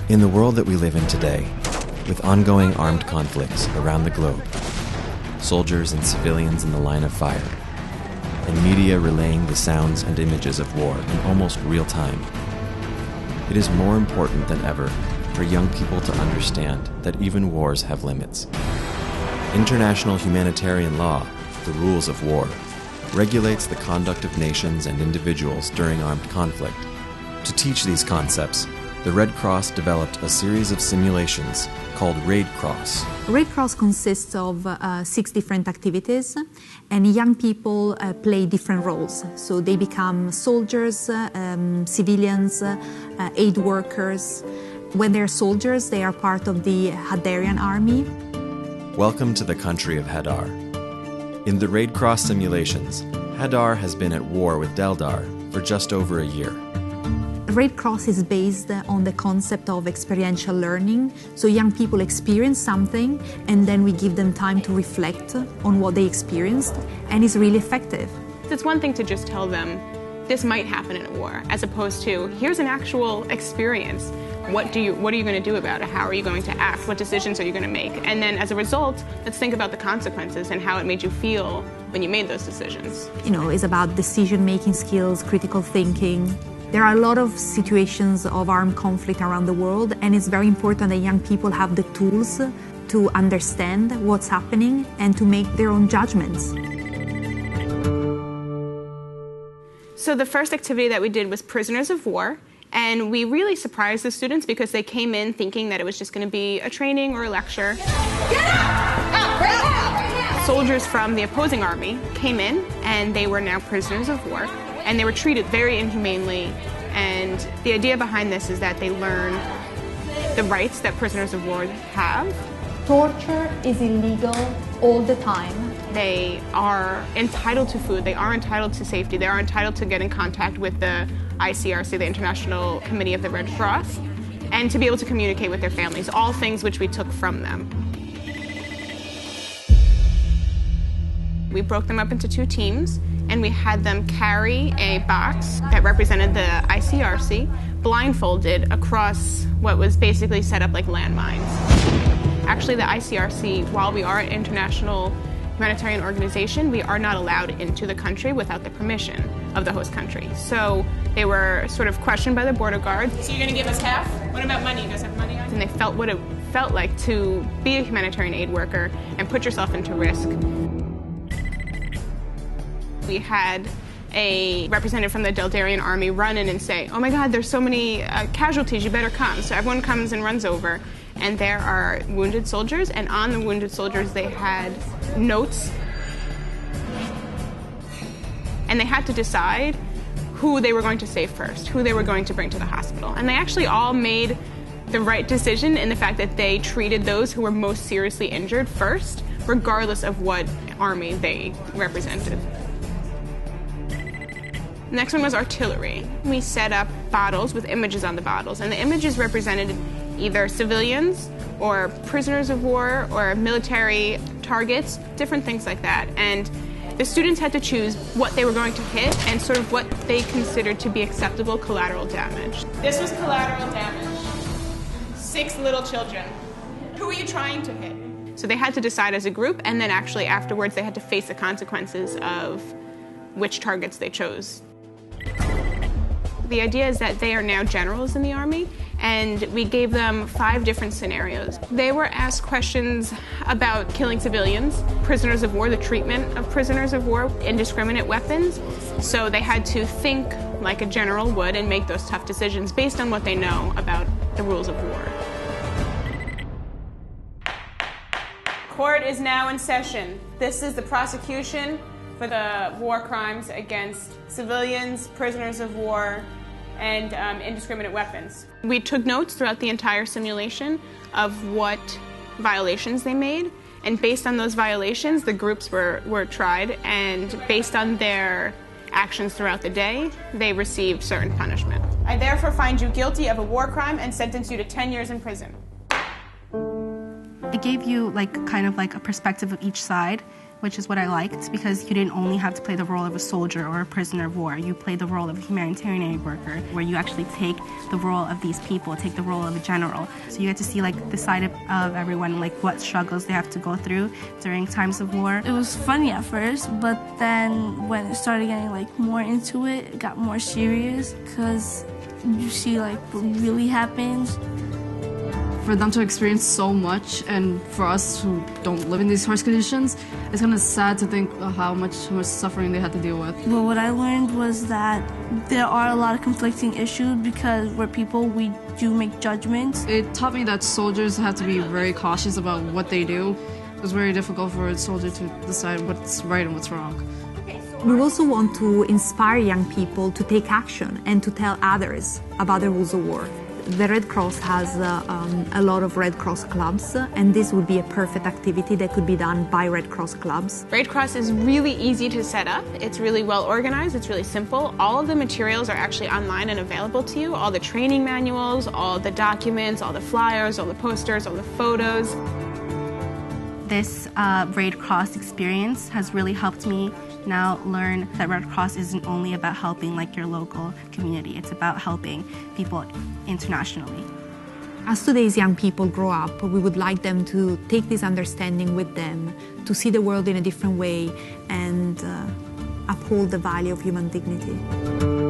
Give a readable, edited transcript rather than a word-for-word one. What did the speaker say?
In the world that we live in today, with ongoing armed conflicts around the globe, soldiers and civilians in the line of fire, and media relaying the sounds and images of war in almost real time, it is more important than ever for young people to understand that even wars have limits. International humanitarian law, the rules of war, regulates the conduct of nations and individuals during armed conflict. To teach these concepts, the Red Cross developed a series of simulations called Red Cross. Red Cross consists of 6 different activities, and young people play different roles. So they become soldiers, civilians, aid workers. When they're soldiers, they are part of the Hadarian army. Welcome to the country of Hadar. In the Red Cross simulations, Hadar has been at war with Deldar for just over a year. Red Cross is based on the concept of experiential learning. So young people experience something, and then we give them time to reflect on what they experienced, and it's really effective. It's one thing to just tell them, this might happen in a war, as opposed to, here's an actual experience. What are you going to do about it? How are you going to act? What decisions are you going to make? And then as a result, let's think about the consequences and how it made you feel when you made those decisions. It's about decision-making skills, critical thinking. There are a lot of situations of armed conflict around the world, and it's very important that young people have the tools to understand what's happening and to make their own judgments. So the first activity that we did was prisoners of war, and we really surprised the students because they came in thinking that it was just going to be a training or a lecture. Get up! Out, right now! Soldiers from the opposing army came in, and they were now prisoners of war. And they were treated very inhumanely, and the idea behind this is that they learn the rights that prisoners of war have. Torture is illegal all the time. They are entitled to food, they are entitled to safety, they are entitled to get in contact with the ICRC, the International Committee of the Red Cross, and to be able to communicate with their families, all things which we took from them. We broke them up into 2 teams, and we had them carry a box that represented the ICRC, blindfolded across what was basically set up like landmines. Actually, the ICRC, while we are an international humanitarian organization, we are not allowed into the country without the permission of the host country. So they were sort of questioned by the border guards. So you're going to give us half? What about money? You guys have money on you? And they felt what it felt like to be a humanitarian aid worker and put yourself into risk. We had a representative from the Deldarian army run in and say, oh my God, there's so many casualties, you better come. So everyone comes and runs over, and there are wounded soldiers, and on the wounded soldiers they had notes. And they had to decide who they were going to save first, who they were going to bring to the hospital. And they actually all made the right decision in the fact that they treated those who were most seriously injured first, regardless of what army they represented. The next one was artillery. We set up bottles with images on the bottles, and the images represented either civilians or prisoners of war or military targets, different things like that. And the students had to choose what they were going to hit and sort of what they considered to be acceptable collateral damage. This was collateral damage. 6 little children. Who are you trying to hit? So they had to decide as a group, and then actually afterwards they had to face the consequences of which targets they chose. The idea is that they are now generals in the army, and we gave them 5 different scenarios. They were asked questions about killing civilians, prisoners of war, the treatment of prisoners of war, indiscriminate weapons. So they had to think like a general would and make those tough decisions based on what they know about the rules of war. Court is now in session. This is the prosecution for the war crimes against civilians, prisoners of war, and indiscriminate weapons. We took notes throughout the entire simulation of what violations they made, and based on those violations, the groups were tried, and based on their actions throughout the day, they received certain punishment. I therefore find you guilty of a war crime and sentence you to 10 years in prison. It gave you kind of a perspective of each side, which is what I liked, because you didn't only have to play the role of a soldier or a prisoner of war. You played the role of a humanitarian aid worker, where you actually take the role of these people, take the role of a general. So you get to see like the side of everyone, like what struggles they have to go through during times of war. It was funny at first, but then when it started getting like more into it, it got more serious, because you see like what really happens. For them to experience so much, and for us who don't live in these harsh conditions, it's kind of sad to think of how much suffering they had to deal with. But what I learned was that there are a lot of conflicting issues, because we're people, we do make judgments. It taught me that soldiers have to be very cautious about what they do. It was very difficult for a soldier to decide what's right and what's wrong. We also want to inspire young people to take action and to tell others about the rules of war. The Red Cross has a lot of Red Cross clubs, and this would be a perfect activity that could be done by Red Cross clubs. Red Cross is really easy to set up. It's really well organized. It's really simple. All of the materials are actually online and available to you. All the training manuals, all the documents, all the flyers, all the posters, all the photos. This Red Cross experience has really helped me now learn that Red Cross isn't only about helping like your local community, it's about helping people internationally. As today's young people grow up, we would like them to take this understanding with them, to see the world in a different way, and uphold the value of human dignity.